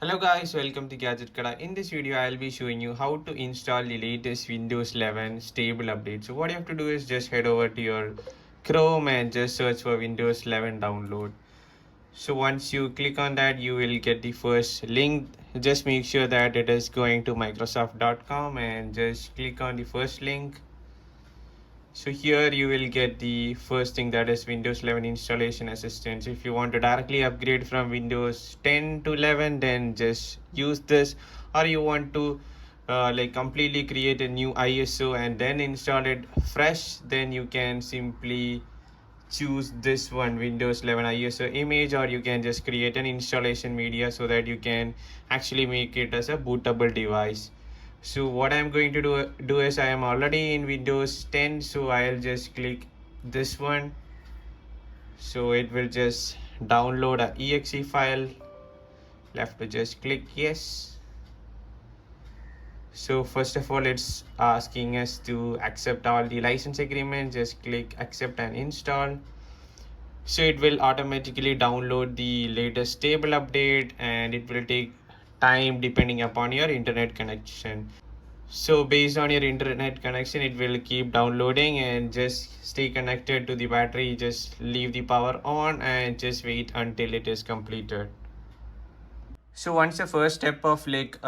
Hello guys, welcome to Gadget Kada. In this video, I'll be showing you how to install the latest Windows 11 stable update. So what you have to do is just head over to your Chrome and just search for Windows 11 download. So once you click on that, you will get the first link. Just make sure that it is going to Microsoft.com and just click on the first link. So here you will get the first thing, that is Windows 11 installation assistance. If you want to directly upgrade from Windows 10 to 11, then just use this. Or you want to completely create a new ISO and then install it fresh, then you can simply choose this one, Windows 11 ISO image, or you can just create an installation media so that you can actually make it as a bootable device. So what I'm going to do is I am already in Windows 10, so I'll just click this one. So it will just download a exe file. Left to just click yes. So first of all, it's asking us to accept all the license agreements. Just click accept and install. So it will automatically download the latest stable update, and it will take time depending upon your internet connection. So based on your internet connection, it will keep downloading, and just stay connected to the battery. Just leave the power on and just wait until it is completed. So once the first step of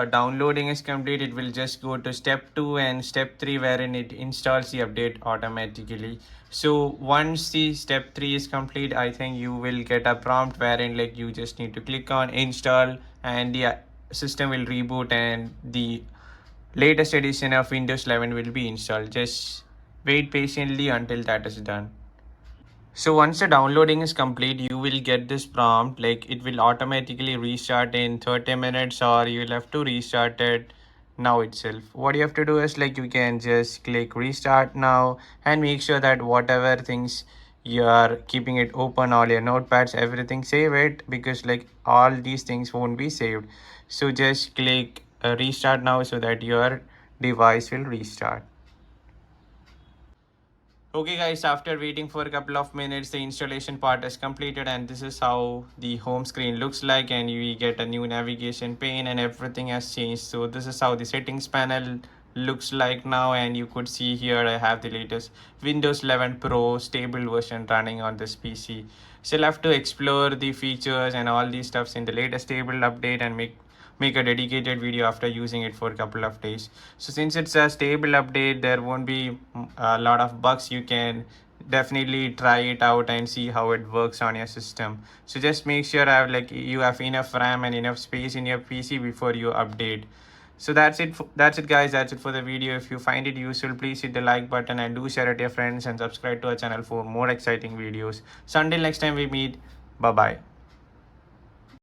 downloading is complete, it will just go to step 2 and step 3, wherein it installs the update automatically. So once the step 3 is complete, I think you will get a prompt wherein you just need to click on install, and the system will reboot and the latest edition of Windows 11 will be installed. Just wait patiently until that is done. So once the downloading is complete, you will get this prompt, it will automatically restart in 30 minutes, or you will have to restart it now itself. What you have to do is you can just click restart now and make sure that whatever things you are keeping it open, all your notepads, everything, save it, because all these things won't be saved. So just click restart now so that your device will restart. Okay guys, after waiting for a couple of minutes, the installation part is completed, and this is how the home screen looks like, and you get a new navigation pane and everything has changed. So this is how the settings panel looks like now, and you could see here I have the latest Windows 11 Pro stable version running on this PC. Still have to explore the features and all these stuffs in the latest stable update and make a dedicated video after using it for a couple of days. So since it's a stable update, there won't be a lot of bugs. You can definitely try it out and see how it works on your system. So just make sure you have enough RAM and enough space in your PC before you update. So that's it guys, that's it for the video. If you find it useful, please hit the like button and do share it to your friends, and subscribe to our channel for more exciting videos. So until next time we meet, bye bye.